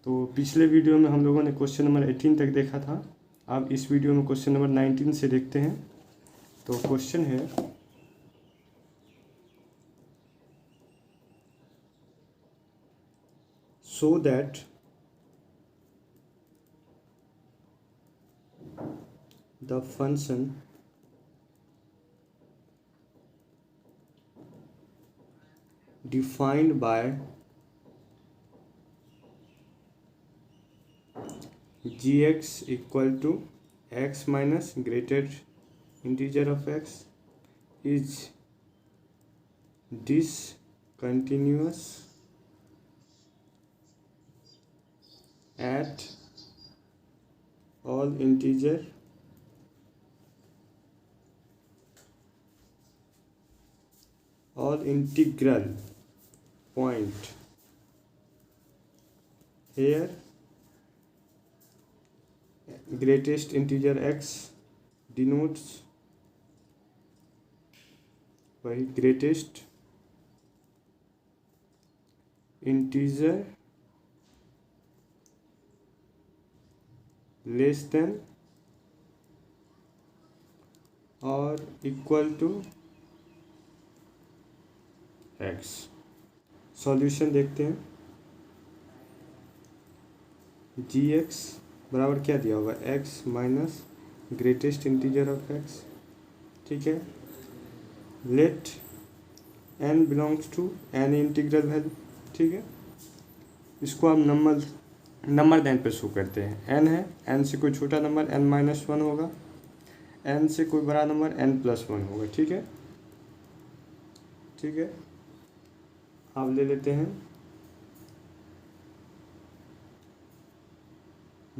तो पिछले वीडियो में हम लोगों ने क्वेश्चन नंबर 18 तक देखा था। अब इस वीडियो में क्वेश्चन नंबर 19 से देखते हैं। तो क्वेश्चन है, so that the function defined by gx equal to x minus greatest integer of x is discontinuous at all integral point here greatest integer x denotes by greatest integer less than or equal to x। Solution देखते हैं। G x बराबर क्या दिया होगा, x minus greatest integer of x। ठीक है, let n belongs to n integral value. ठीक है, इसको हम नंबर लाइन पे शो करते हैं। n है, n से कोई छोटा नंबर n-1 होगा, n से कोई बड़ा नंबर n+1 होगा। ठीक है, ठीक है, आप ले लेते हैं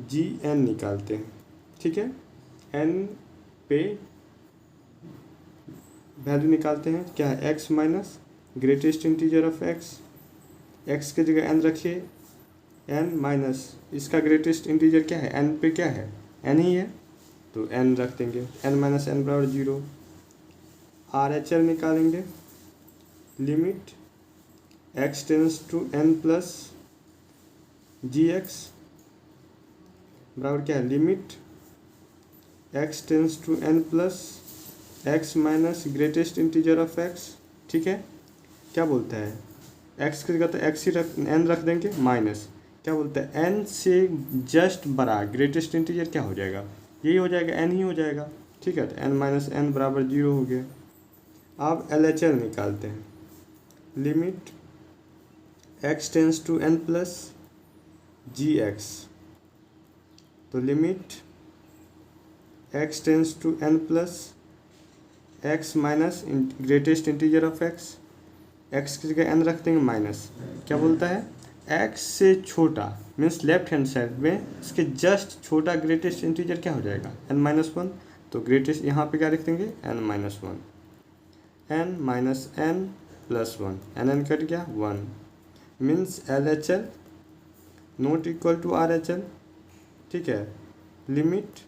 gn निकालते हैं। ठीक है, n पे वैल्यू निकालते हैं, क्या है x minus greatest integer of x। x के जगह n रखिए, n माइनस इसका ग्रेटेस्ट इंटीजर क्या है, n पे क्या है, n ही है, तो n रख देंगे, n माइनस n बराबर 0। RHL निकालेंगे, limit x tends to n plus g x बराबर क्या है, limit x tends to n plus x minus greatest integer of x। ठीक है, क्या बोलता है, x की जगह तो x ही n रख देंगे, माइनस क्या बोलता है, n से जस्ट बड़ा ग्रेटेस्ट इंटीजर क्या हो जाएगा, यही हो जाएगा, n ही हो जाएगा। ठीक है, तो n माइनस n बराबर 0 हो गया। अब LHL निकालते हैं, limit x tends to n plus g x, तो limit x tends to n plus x minus greatest integer of x। x की जगह n रख देंगे, माइनस क्या बोलता है, x से छोटा मीन्स लेफ्ट हैंड साइड में इसके जस्ट छोटा ग्रेटेस्ट इंटीजर क्या हो जाएगा, n-1। तो ग्रेटेस्ट यहाँ पे क्या लिख देंगे, n-1, n minus n plus 1, n कट गया 1, means LHL not equal to RHL। ठीक है, limit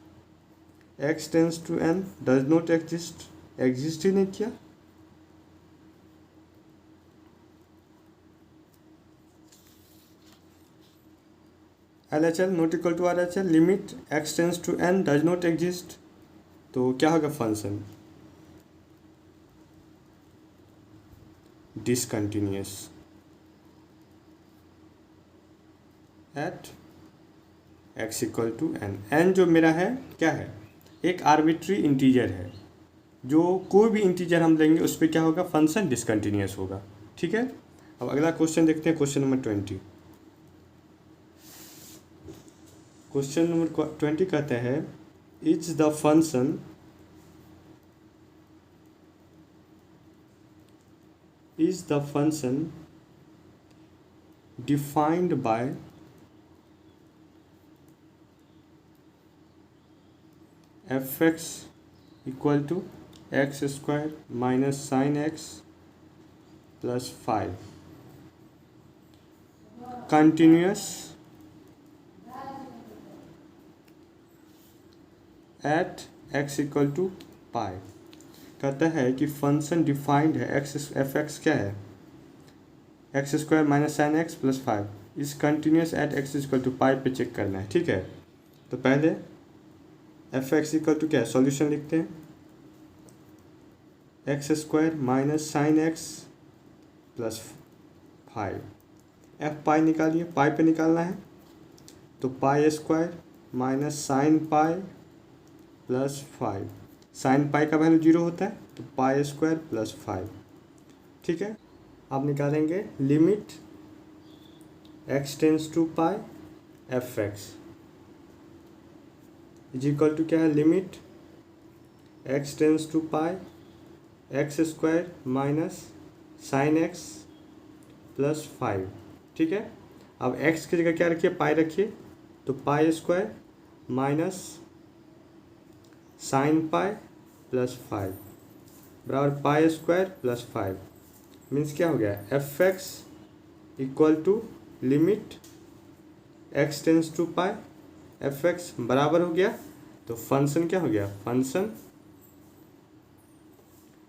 x tends to n does not exist ही नहीं किया। LHL not equal to RHL, limit x tends to n does not exist, तो क्या होगा, function discontinuous at x equal to n। n जो मेरा है क्या है, एक आर्बिट्री इंटीजर है, जो कोई भी इंटीजर हम लेंगे उस पर क्या होगा, फंक्शन डिसकंटिन्यूअस होगा। ठीक है, अब अगला क्वेश्चन देखते हैं, क्वेश्चन नंबर 20। क्वेश्चन नंबर 20 कहता है, is the function defined by fx equal to x square minus sine x plus 5 continuous at x equal to pi. कहता है कि फंक्शन डिफाइंड है, एफ एक्स क्या है, x square minus sine x plus 5। Is continuous at x equal to pi पे check करना है, ठीक है। तो पहले एफ एक्स इक्वल टू क्या है, सॉल्यूशन लिखते हैं, x square minus sine x plus 5। F pi निकालिए, पाई पे निकालना है, तो pi square minus sine pi plus 5। Sine pi का वैल्यू 0 होता है, तो पाई स्क्वायर प्लस 5, ठीक है। अब निकालेंगे limit x tends to pi f x is equal to क्या है, limit x tends to pi x square minus sine x plus 5, ठीक है। अब x की जगह क्या रखिए, पाई रखिए, तो pi square minus sine pi plus 5 बराबर पाई स्क्वायर प्लस 5। मीन्स क्या हो गया, f x equal to limit x tends to pi f x बराबर हो गया, तो फंक्शन क्या हो गया, function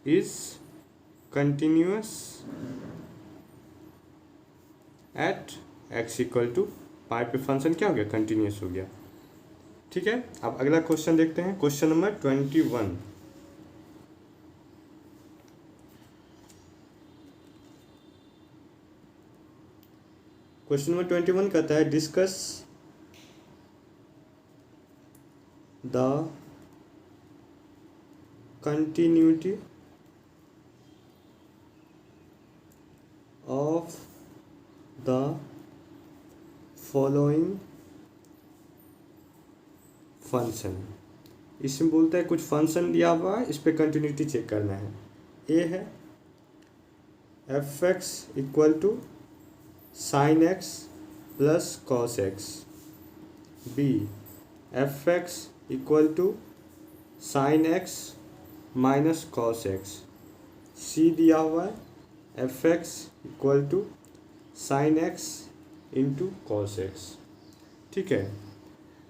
is continuous at x equal to pi पे फंक्शन क्या हो गया, कंटिन्यूस हो गया, ठीक है। अब अगला क्वेश्चन देखते हैं, क्वेश्चन नंबर 21। क्वेश्चन नंबर 21 कहता है discuss the continuity of the following function. इसमें बोलता है कुछ फंक्शन दिया हुआ है, इस पे कंटिन्यूटी चेक करना है। ए है f x equal to sine x plus cos x, B f x equal to sine x minus cos x, C दिया हुआ है f x equal to sine x into cos x, ठीक है।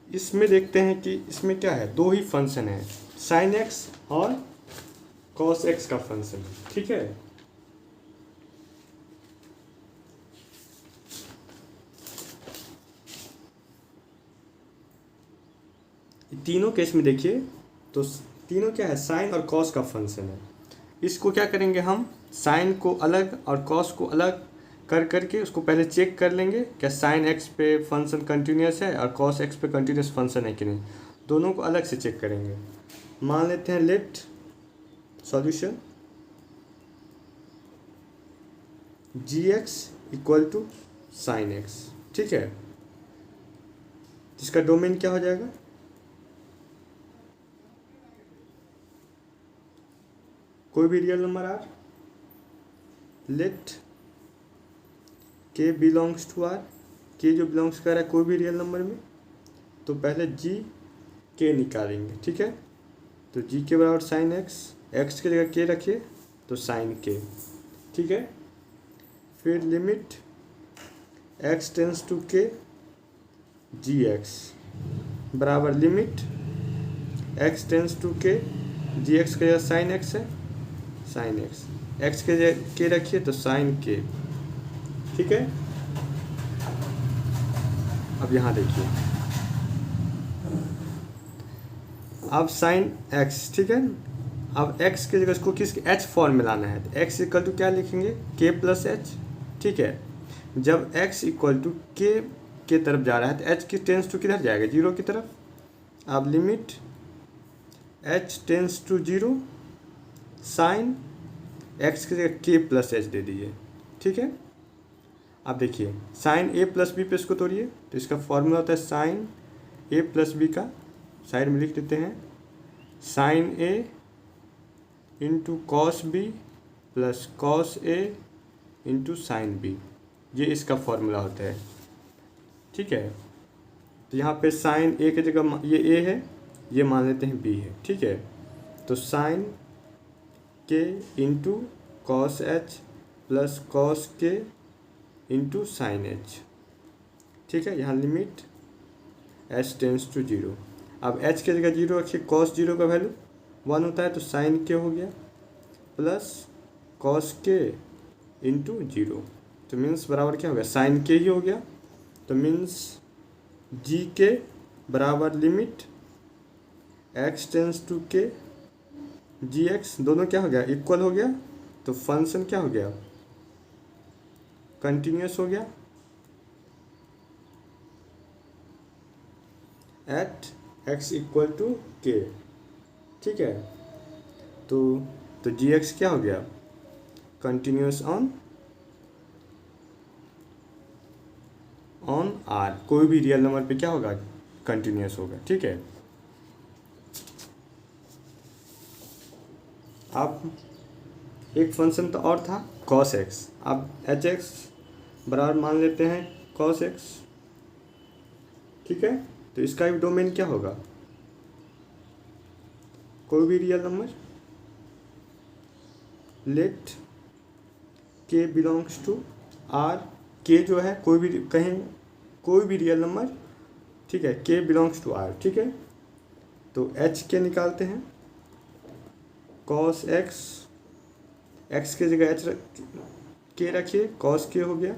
इसमें देखते हैं कि इसमें क्या है, दो ही फंक्शन है, साइन एक्स और कॉस एक्स का फंक्शन है, ठीक है। तीनों केस में देखिए तो तीनों क्या है, साइन और कॉस का फंक्शन है। इसको क्या करेंगे हम, साइन को अलग और कॉस को अलग कर करके उसको पहले चेक कर लेंगे क्या साइन एक्स पे फंक्शन कंटिन्यूस है और कॉस एक्स पे कंटिन्यूस फंक्शन है कि नहीं, दोनों को अलग से चेक करेंगे। मान लेते हैं let solution g x equal to sine x, ठीक है, जिसका डोमेन क्या हो जाएगा, कोई भी real number R, let k belongs to R, k जो बिलोंग्स कर रहा है कोई भी रियल नंबर में, तो पहले जी के निकालेंगे, ठीक है। तो जी के बराबर साइन एक्स, एक्स की जगह के रखिए तो साइन के, ठीक है। फिर limit x tends to k g x बराबर limit x tends to k g x का जगह साइन एक्स है, साइन एक्स, एक्स के जगह के रखिए तो साइन के, ठीक है। अब यहाँ देखिए, अब साइन एक्स, ठीक है। अब एक्स की जगह इसको किस एच फॉर्म में लाना है, तो एक्स इक्वल टू क्या लिखेंगे, के प्लस एच, ठीक है। जब एक्स इक्वल टू के तरफ जा रहा है तो एच की टेंस टू किधर जाएगा, जीरो की तरफ। अब limit h tends to zero sine x की जगह के प्लस एच दे दीजिए, ठीक है। अब देखिए साइन ए प्लस बी पे इसको तोड़िए, तो इसका फॉर्मूला होता है साइन ए प्लस बी का, साइड में लिख देते हैं साइन ए into cos B plus cos ए इंटू साइन बी, ये इसका फॉर्मूला होता है, ठीक है। तो यहाँ पे साइन ए की जगह ये ए है, ये मान लेते हैं बी है, ठीक है। तो sine k into cos h plus cos k into sine h, ठीक है। यहाँ limit h tends to zero, अब एच की जगह जीरो रखिए, कॉस जीरो का वैल्यू 1 होता है, तो साइन के हो गया plus cos k into zero, तो मीन्स बराबर क्या हो गया, साइन के ही हो गया, तो मीन्स जी के बराबर limit x tends to k g x, दोनों क्या हो गया, इक्वल हो गया। तो फंक्शन क्या हो गया, कंटिन्यूस हो गया एट एक्स इक्वल टू के। ठीक है, तो जी एक्स क्या हो गया, कंटिन्यूस ऑन आर, कोई भी रियल नंबर पे क्या होगा, कंटिन्यूस होगा। ठीक है, अब एक फंक्शन तो और था cos x, अब एच एक्स बराबर मान लेते हैं cos x। ठीक है, तो इसका भी डोमेन क्या होगा, कोई भी real number, late k belongs to R, k जो है कोई भी कहीं कोई भी रियल नंबर। ठीक है, के बिलोंग्स टू आर। ठीक है, तो एच के निकालते हैं, cos x, x के जगह एच के रखिए, cos के हो गया,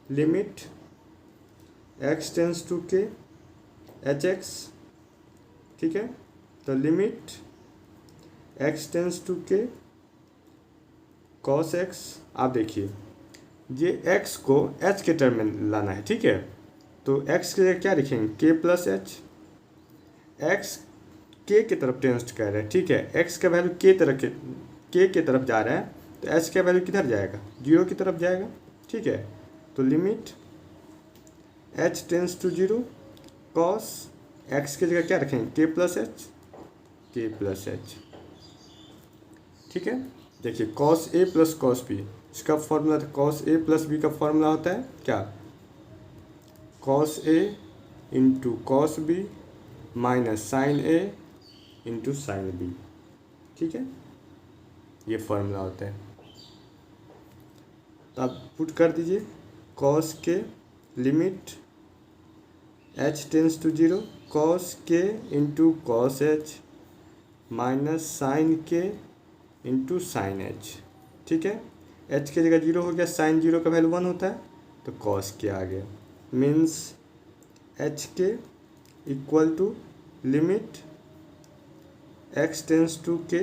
limit x tends to k h x. ठीक है, तो लिमिट x टेंस टू के cos x। आप देखिए ये x को h के टर्म में लाना है। ठीक है, तो x के जगह क्या लिखेंगे, k plus H, x k की तरफ टेंस कर रहे हैं। ठीक है, x का वैल्यू k के तरफ जा रहा है, तो h का वैल्यू किधर जाएगा, 0 की तरफ जाएगा। ठीक है, तो limit h tends to 0 cos x की जगह क्या रखेंगे, k प्लस एच। ठीक है, देखिए cos a plus cos b, इसका फॉर्मूला था, cos a प्लस b का फॉर्मूला होता है क्या, cos a into cos b minus sine a into sine b। ठीक है, ये फॉर्मूला होता है। तो आप पुट कर दीजिए cos k limit h tends to 0 cos k into cos h minus sine k into sine h। ठीक है, h की जगह 0 हो गया, साइन 0 का वैल्यू 1 होता है, तो cos के आ गया, means h k equal to limit x tends to k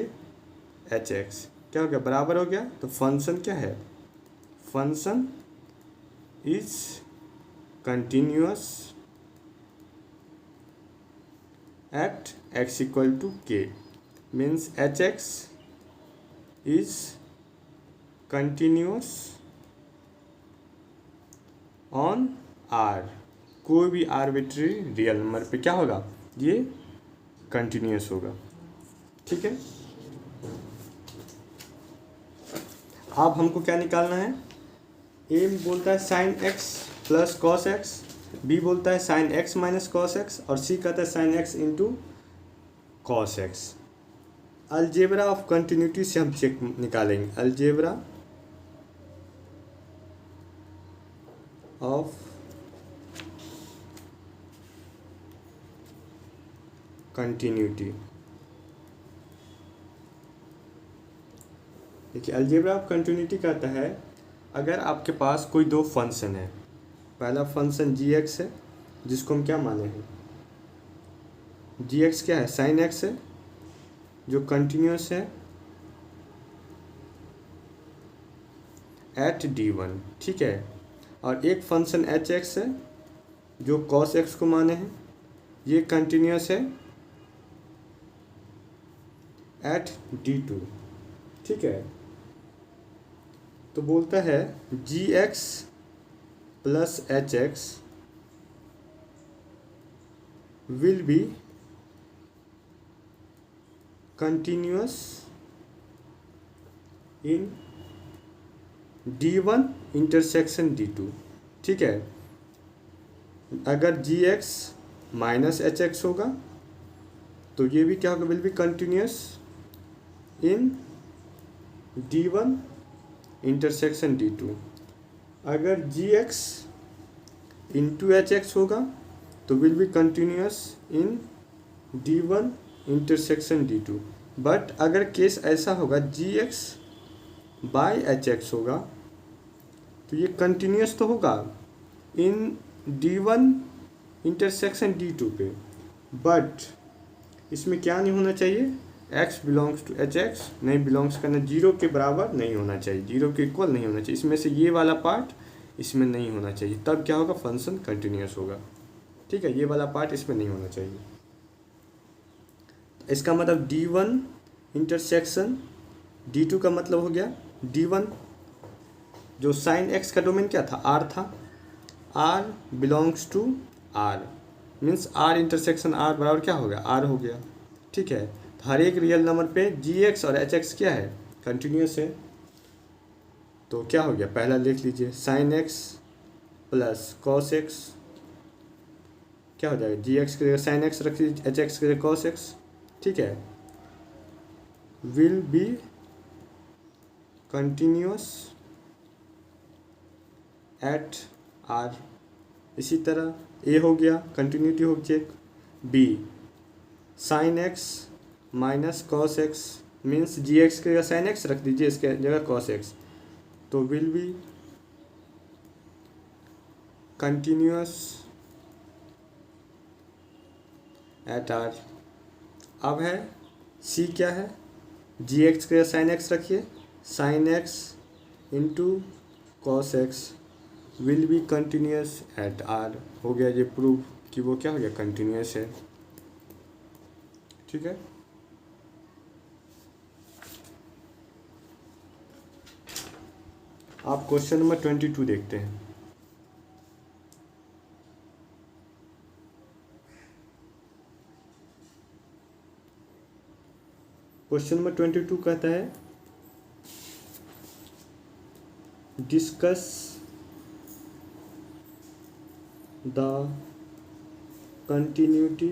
h x, क्या हो गया, बराबर हो गया। तो फंक्शन क्या है, function is continuous at x equal to k, means h x is continuous on R, कोई भी आर्बिट्री रियल नंबर पे क्या होगा, ये कंटिन्यूअस होगा। ठीक है, अब हमको क्या निकालना है, ए बोलता है sine x plus cos x, b बोलता है sine x minus cos x, और सी कहता है sine x into cos x. Algebra of continuity से हम चेक निकालेंगे, अलजेब्रा ऑफ कंटिन्यूटी। देखिए अलजेब्रा ऑफ कंटिन्यूटी कहता है, अगर आपके पास कोई दो फंक्शन है, पहला फंक्शन जी एक्स है जिसको हम क्या माने हैं, जी एक्स क्या है, साइन एक्स है जो कंटिन्यूस है एट d1। ठीक है, और एक फंक्शन एच एक्स है जो कॉस एक्स को माने हैं, ये कंटिन्यूस है एट d2। ठीक है, तो बोलता है g x plus h x will be continuous in d1 intersection d2। ठीक है, अगर g x minus h x होगा तो ये भी क्या होगा, will be continuous in d1 intersection d2। अगर g x into h x होगा तो will be continuous in d1 intersection d2। But अगर केस ऐसा होगा g x by h x होगा तो ये कंटिन्यूअस तो होगा इन D1 इंटरसेक्शन D2 पे, बट इसमें क्या नहीं होना चाहिए, x belongs to h x नहीं बिलोंग्स करना, जीरो के बराबर नहीं होना चाहिए, जीरो के इक्वल नहीं होना चाहिए, इसमें से ये वाला पार्ट इसमें नहीं होना चाहिए, तब क्या होगा, फंक्शन कंटिन्यूस होगा। ठीक है, ये वाला पार्ट इसमें नहीं होना चाहिए। इसका मतलब D1 इंटरसेक्शन D2 का मतलब हो गया D1 जो साइन एक्स का डोमेन क्या था, R था, R belongs to R means R intersection R बराबर क्या हो गया, R हो गया। ठीक है, तो हर एक रियल नंबर पे Gx और Hx क्या है, कंटिन्यूस है। तो क्या हो गया, पहला लिख लीजिए, sign x plus cos x क्या हो जाएगा, Gx की जगह साइन एक्स रख लीजिए, Hx की जगह कॉस एक्स। ठीक है, will be continuous at R। इसी तरह ए हो गया, कंटिन्यूटी हो check, B sine x minus cos x means g x की जगह साइन एक्स रख दीजिए, इसके जगह कॉस एक्स, तो will be continuous at R। अब है सी क्या है, जी एक्स की जगह साइन एक्स रखिए, sign x into cos x will be continuous at R। हो गया ये प्रूव कि वो क्या हो गया, कंटिन्यूस है। ठीक है, आप क्वेश्चन नंबर 22 देखते हैं। क्वेश्चन नंबर 22 कहता है discuss the continuity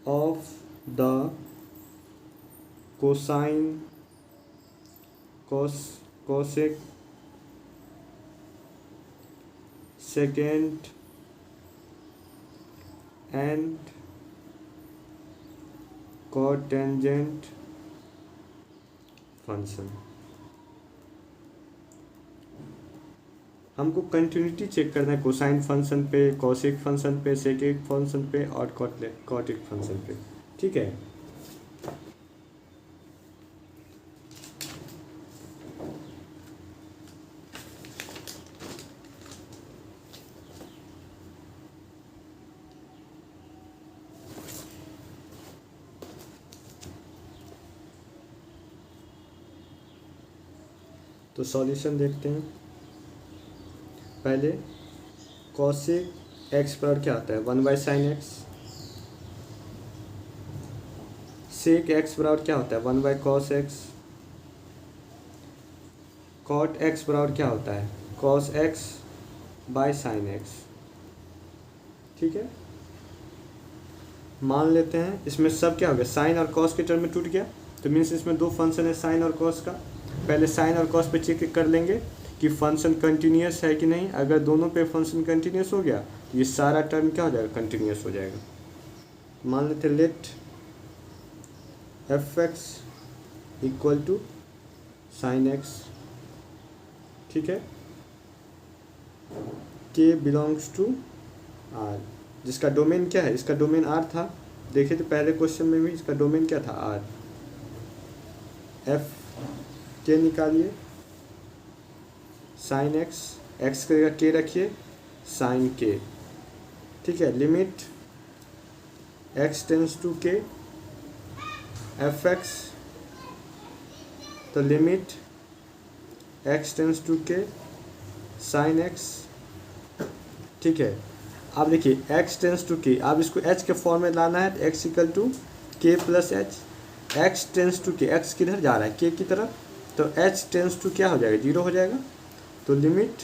of the cosine cosec second and cotangent function. हमको कंटिन्यूटी चेक करना है कोसाइन फंक्शन पे, कोसेक फंक्शन पे, सेकेक फंक्शन पे और कॉटिक फंक्शन पे। ठीक है, तो सॉल्यूशन देखते हैं। पहले कॉसेक एक्स पर क्या आता है, 1/sin x, सेक एक्स बराबर क्या होता है, 1/cos x, कॉट एक्स बराबर क्या होता है, cos x/sin x। ठीक है, मान लेते हैं इसमें सब क्या हो गया, साइन और कॉस के टर्म में टूट गया, तो मीन्स इसमें दो फंक्शन है साइन और कॉस का। पहले साइन और कॉस पे चेक कर लेंगे कि फंक्शन कंटिन्यूस है कि नहीं, अगर दोनों पे फंक्शन कंटिन्यूस हो गया तो ये सारा टर्म क्या हो जाएगा, कंटिन्यूस हो जाएगा। मान लेते let f x equal to sine x. ठीक है, के बिलोंग्स टू आर, जिसका डोमेन क्या है, इसका डोमेन आर था, देखे तो पहले क्वेश्चन में भी इसका डोमेन क्या था, आर। एफ के निकालिए, साइन एक्स, एक्स की जगह के रखिए, साइन के। ठीक है, limit x tends to k f x, तो लिमिट एक्स टेंस टू के साइन एक्स। ठीक है, अब देखिए एक्स टेंस टू के, अब इसको एच के फॉर्म में लाना है, तो x equal to k plus h, x tends to k, x किधर जा रहा है, के की तरफ, तो एच टेंस टू क्या हो जाएगा, 0 हो जाएगा, तो limit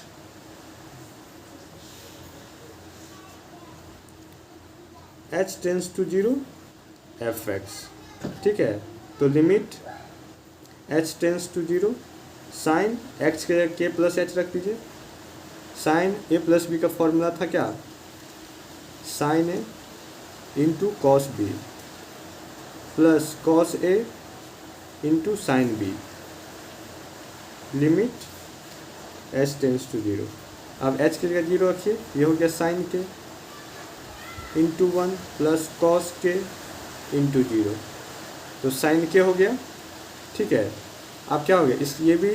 h tends to 0 f x. ठीक है, तो limit h tends to 0 sine x के के प्लस एच रख दीजिए, साइन ए प्लस बी का फॉर्मूला था क्या, sine A into cos B plus cos A into sine b, limit h tends to zero. अब एच की जगह जीरो रखिए, ये हो गया sine k into one plus cos k into zero, तो साइन के हो गया। ठीक है, अब क्या हो गया, इस ये भी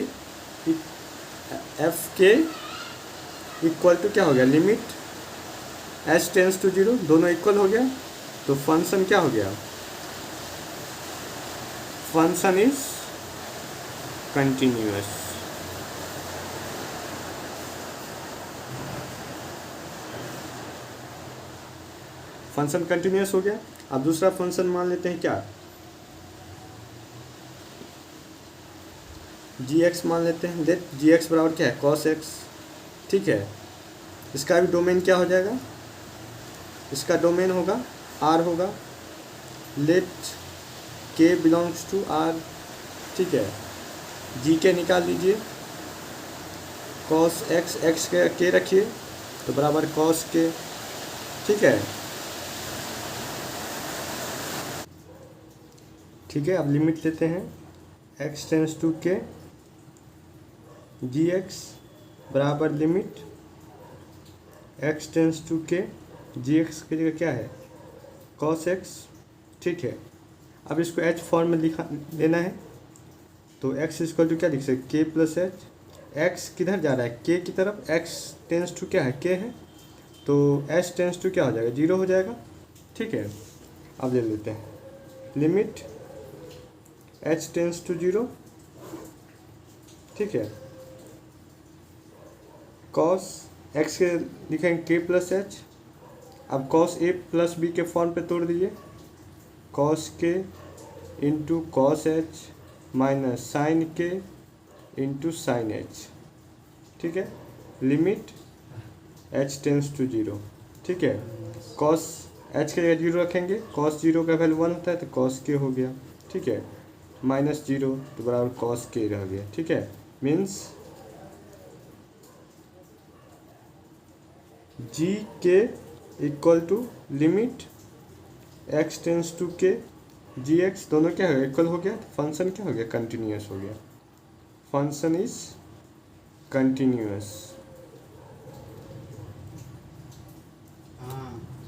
एफ के इक्वल टू क्या हो गया, limit h tends to zero, दोनों इक्वल हो गया, तो फंक्शन क्या हो गया, function is continuous. Function continuous हो गया। अब दूसरा फंक्शन मान लेते हैं क्या, जी एक्स मान लेते हैं। लेट जी एक्स बराबर क्या है, कॉस एक्स। ठीक है, इसका भी डोमेन क्या हो जाएगा, इसका डोमेन होगा आर होगा। Late k belongs to are. ठीक है, जी के निकाल लीजिए, कॉस एक्स, एक्स के रखिए तो बराबर कॉस के। ठीक है, ठीक है, अब लिमिट लेते हैं, x tends to k, g x बराबर limit x tends to k, g x की जगह क्या है, कॉस एक्स। ठीक है, अब इसको एच फॉर्म में लिखा लेना है, तो एक्स इक्वल टू क्या लिख सकते, के प्लस एच। एक्स किधर जा रहा है, के की तरफ, एक्स टेंस टू क्या है, के है, तो एच टेंस टू क्या हो जाएगा, जीरो हो जाएगा। ठीक है, अब ले लेते हैं limit h tends to zero. ठीक है, कॉस एक्स के लिखेंगे के प्लस एच। अब कॉस ए प्लस बी के फॉर्म पे तोड़ दीजिए, cos k into cos h minus sine k into sine h. ठीक है, limit h tends to zero. ठीक है, कॉस एच के जगह जीरो रखेंगे, कॉस जीरो का वैल्यू वन होता है तो कॉस के हो गया। ठीक है, माइनस जीरो तो बराबर कॉस के रह गया। ठीक है, means g k equal to limit x tends to k, g x दोनों क्या है, इक्वल हो गया, तो फंक्शन क्या हो गया, कंटिन्यूअस हो गया। Function is continuous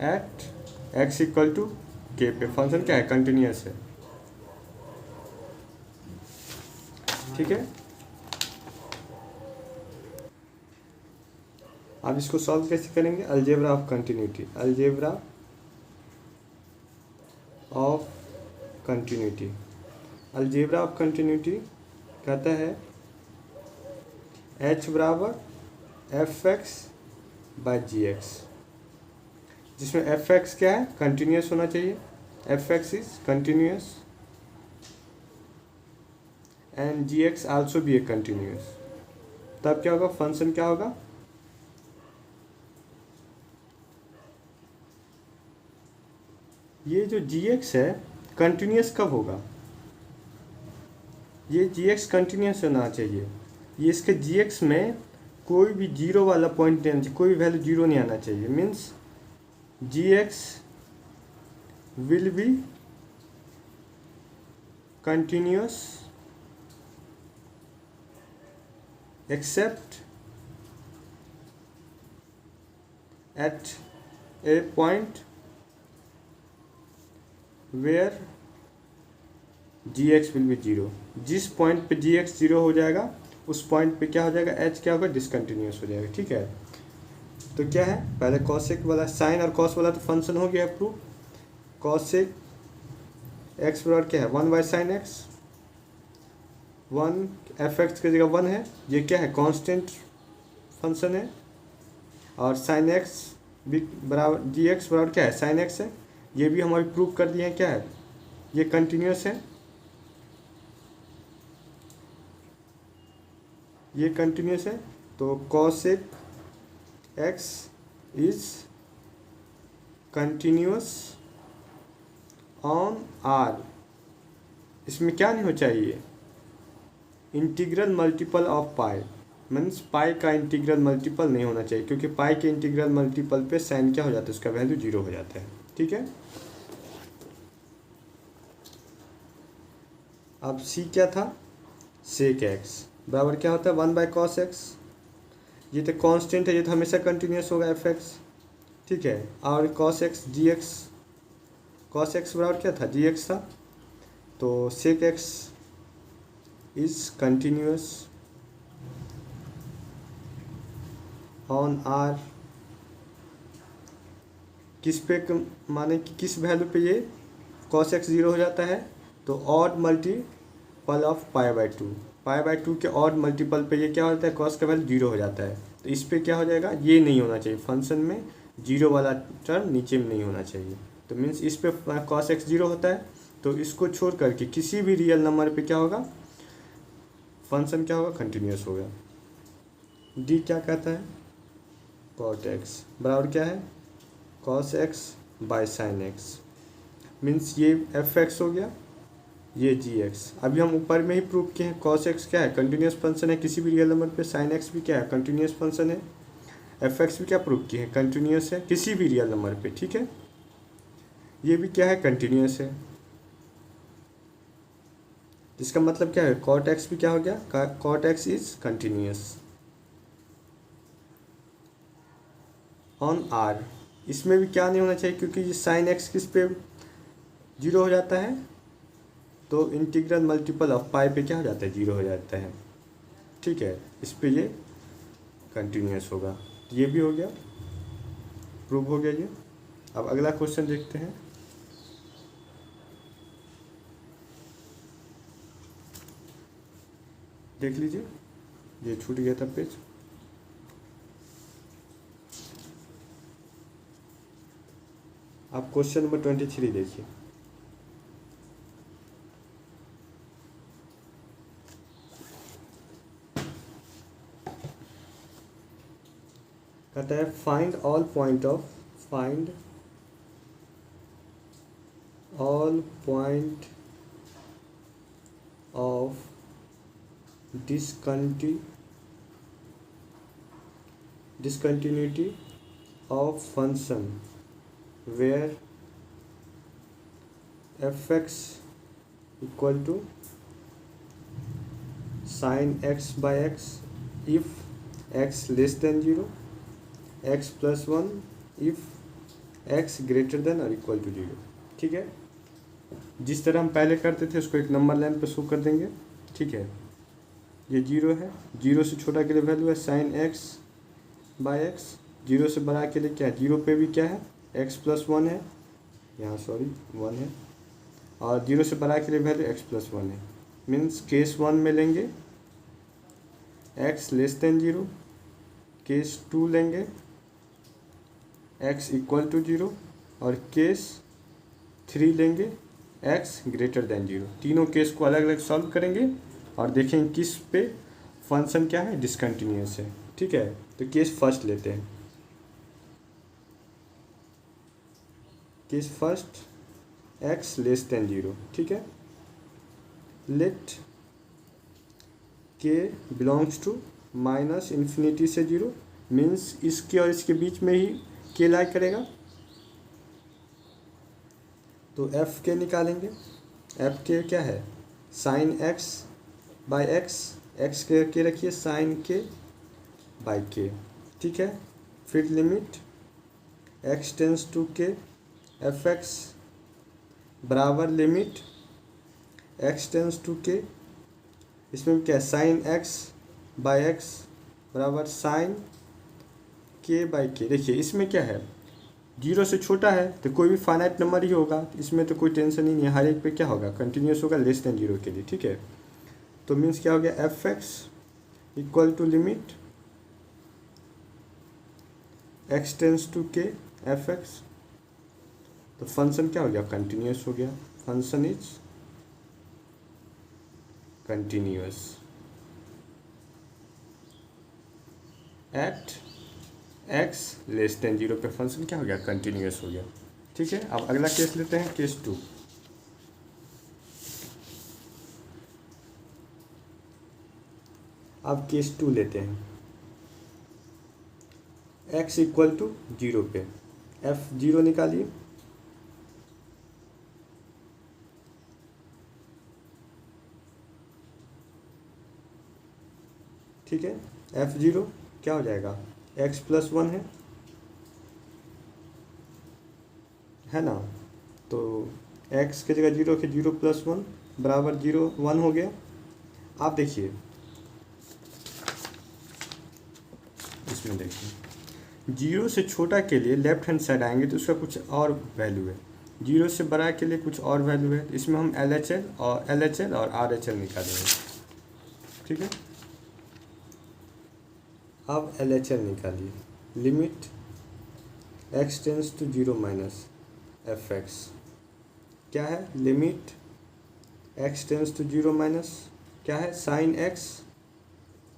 at x equal to k पे, फंक्शन क्या है, कंटिन्यूअस है। ठीक है, अब इसको सॉल्व कैसे करेंगे, algebra of continuity. Algebra of continuity, algebra of continuity कहता है h बराबर f x by g x, जिसमें एफ एक्स क्या है, कंटिन्यूस होना चाहिए, f x is continuous and g x also be a continuous. तब क्या होगा, फंक्शन क्या होगा, ये जो जी एक्स है कंटिन्यूस कब होगा, ये जी एक्स कंटिन्यूस होना चाहिए, ये इसके जी एक्स में कोई भी जीरो वाला पॉइंट नहीं आना चाहिए, कोई भी वैल्यू जीरो नहीं आना चाहिए। Means g x will be continuous except at a point where g x will be zero. जिस पॉइंट पे जी एक्स जीरो हो जाएगा उस पॉइंट पे क्या हो जाएगा, एच क्या होगा, डिसकंटिन्यूस हो जाएगा। ठीक है, तो क्या है, पहले कॉसेक वाला, साइन और कॉस वाला तो फंक्शन हो गया प्रूव। कॉसेक एक्स बराबर क्या है, one by sine x, one F x की जगह वन है, ये क्या है, कांस्टेंट फंक्शन है। और साइन एक्स भी बराबर, जी एक्स बराबर क्या है, साइन एक्स है, ये भी हमारे प्रूव कर दिए हैं क्या है, ये कंटिन्यूस है, ये कंटिन्यूस है। तो cosec x is continuous on R, इसमें क्या नहीं हो चाहिए, integral multiple of pi, means pi का इंटीग्रल मल्टीपल नहीं होना चाहिए, क्योंकि पाई के इंटीग्रल मल्टीपल पे साइन क्या हो जाता है, उसका वैल्यू जीरो हो जाता है। ठीक है, अब सी क्या था, सेक एक्स बराबर क्या होता है, वन बाई कॉस एक्स। ये तो कांस्टेंट है, ये तो हमेशा कंटिन्यूस होगा एफ एक्स, ठीक है। और cos x g x, cos x बराबर क्या था, जी एक्स था, तो sec x is continuous on R, किस पे माने कि किस वैल्यू पे ये कॉस एक्स जीरो हो जाता है, तो odd multiple of pi by two, pi by two के ऑड मल्टीपल पे ये क्या हो जाता है, कॉस का वैल्यू जीरो हो जाता है। तो इस पे क्या हो जाएगा, ये नहीं होना चाहिए फंक्शन में, जीरो वाला टर्म नीचे में नहीं होना चाहिए। तो मीन्स इस पे कॉस एक्स जीरो होता है, तो इसको छोड़ करके किसी भी रियल नंबर पे क्या होगा, फंक्शन क्या होगा, कंटिन्यूस होगा। डी क्या कहता है, कॉट एक्स बराबर क्या है, cos x by sine x, means ये एफ एक्स हो गया, ये जी एक्स। अभी हम ऊपर में ही प्रूव किए हैं कॉस एक्स क्या है, कंटिन्यूस फंक्शन है किसी भी रियल नंबर पे, साइन एक्स भी क्या है, कंटिन्यूस फंक्शन है, एफ एक्स भी क्या प्रूव किए हैं, कंटिन्यूस है किसी भी रियल नंबर पे, ठीक है। ये भी क्या है, कंटिन्यूस है, इसका मतलब क्या है, कॉट एक्स भी क्या हो गया, cot x is continuous on R. इसमें भी क्या नहीं होना चाहिए, क्योंकि ये साइन एक्स किस पे जीरो हो जाता है, तो इंटीग्रल मल्टीपल ऑफ पाई पे क्या हो जाता है, जीरो हो जाता है, ठीक है। इस पे ये कंटिन्यूस होगा, तो ये भी हो गया, प्रूव हो गया ये। अब अगला क्वेश्चन देखते हैं। देख लीजिए, ये छूट गया था पेज। आप क्वेश्चन नंबर 23 देखिए। कहता है find all point of discontinuity of function where fx equal to sin x by x if x less than 0, x plus 1 if x greater than or equal to 0, ठीक है। जिस तरह हम पहले करते थे उसको एक नंबर लाइन पे शो कर देंगे, ठीक है। ये जीरो है, जीरो से छोटा के लिए वैल्यू है sine x by x, zero से बड़ा के लिए क्या है, जीरो पे भी क्या है, एक्स प्लस वन है, यहाँ सॉरी वन है, और जीरो से बड़ा के लिए वैल्यू एक्स प्लस वन है। मीन्स केस वन में लेंगे x less than zero, case two लेंगे एक्स इक्वल टू जीरो, और केस थ्री लेंगे एक्स ग्रेटर देन जीरो। तीनों केस को अलग अलग सॉल्व करेंगे और देखेंगे किस पे फंक्शन क्या है, डिसकंटिन्यूस है, ठीक है। तो केस फर्स्ट लेते हैं, case first x less than zero, ठीक है। Late k belongs to minus infinity से जीरो, मीन्स इसके और इसके बीच में ही के लाई करेगा, तो एफ के निकालेंगे। एफ के क्या है, sine x by x, x k रखिए साइन के बाई के, ठीक है। फिर limit x tends to k f x बराबर limit x tends to k, इसमें क्या है, साइन एक्स बाय एक्स बराबर साइन के बाई के। देखिए इसमें क्या है, जीरो से छोटा है तो कोई भी फाइनाइट नंबर ही होगा, इसमें तो कोई टेंशन ही नहीं है, हर एक पे क्या होगा, कंटिन्यूस होगा लेस देन जीरो के लिए, ठीक है। तो मीन्स क्या हो गया, f x equal to limit x tends to k f x, तो फंक्शन क्या हो गया, कंटिन्यूस हो गया, function is continuous at x less than zero पे फंक्शन क्या हो गया, कंटिन्यूस हो गया, ठीक है। अब अगला केस लेते हैं, केस टू। अब केस टू लेते हैं, एक्स इक्वल टू जीरो पे एफ जीरो निकालिए, ठीक है। एफ जीरो क्या हो जाएगा, एक्स प्लस वन है ना। तो एक्स की जगह जीरो के जीरो प्लस वन बराबर जीरो वन हो गया। आप देखिए इसमें, देखिए जीरो से छोटा के लिए लेफ्ट हैंड साइड आएंगे तो उसका कुछ और वैल्यू है, जीरो से बड़ा के लिए कुछ और वैल्यू है। इसमें हम एल एच एल और आर एच एल निकालेंगे, ठीक है। अब एल एच एल निकालिए, limit x tends to zero minus f x, क्या है, limit x tends to zero minus क्या है, साइन एक्स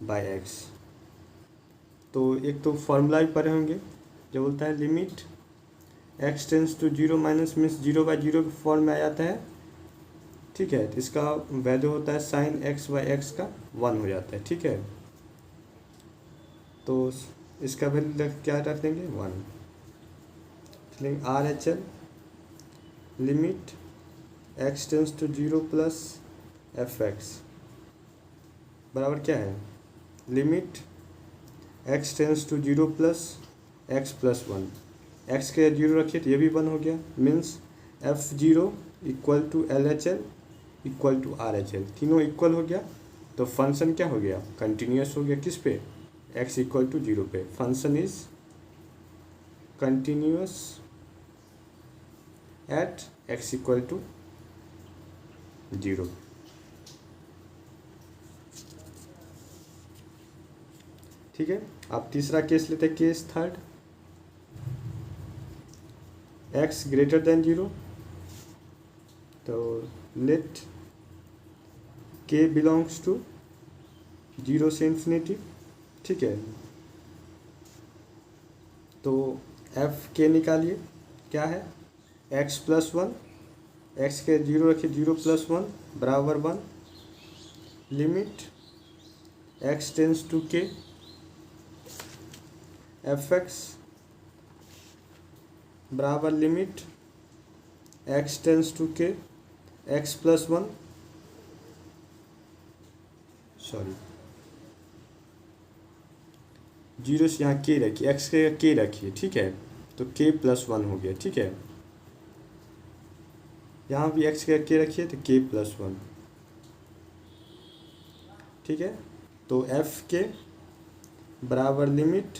बाय एक्स। तो एक तो फॉर्मूला भी पढ़े होंगे जो बोलता है limit x tends to zero minus means zero by zero के फॉर्म में आ जाता है, ठीक है। तो इसका वैल्यू होता है साइन एक्स बाई एक्स का वन हो जाता है, ठीक है। तो इसका वैल्यू क्या रख देंगे, वन। चलेंगे R H L, limit x tends to zero plus f x बराबर क्या है, limit x tends to zero plus x plus one. X के जीरो रखिए तो ये भी वन हो गया, means f zero equal to L H L equal to R H L, तीनों इक्वल हो गया। तो फंक्शन क्या हो गया, कंटिन्यूस हो गया, किस पे, एक्स इक्वल टू जीरो पे। Function is continuous at x equal to zero. ठीक है। अब तीसरा केस लेते हैं, case third, x greater than zero. तो let k belongs to zero से इन्फिनिटी, ठीक है। तो एफ के निकालिए, क्या है, एक्स प्लस वन, एक्स के जीरो रखिए, जीरो प्लस वन बराबर one, limit x tends to k f x बराबर limit x tends to k x plus one, sorry zero से यहाँ के रखिए, एक्स के रखिए, ठीक है। तो के प्लस वन हो गया, ठीक है। यहाँ भी एक्स के रखिए तो के प्लस वन, ठीक है। तो एफ के बराबर लिमिट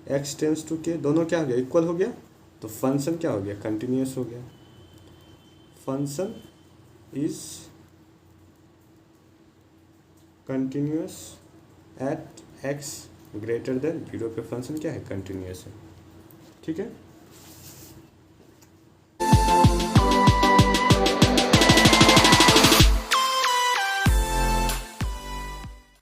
एक्स टेंस टू के, दोनों क्या हो गया, इक्वल हो गया। तो फंक्शन क्या हो गया, कंटिन्यूस हो गया। Function is continuous at x greater than zero पे फंक्शन क्या है, कंटिन्यूस है, ठीक है।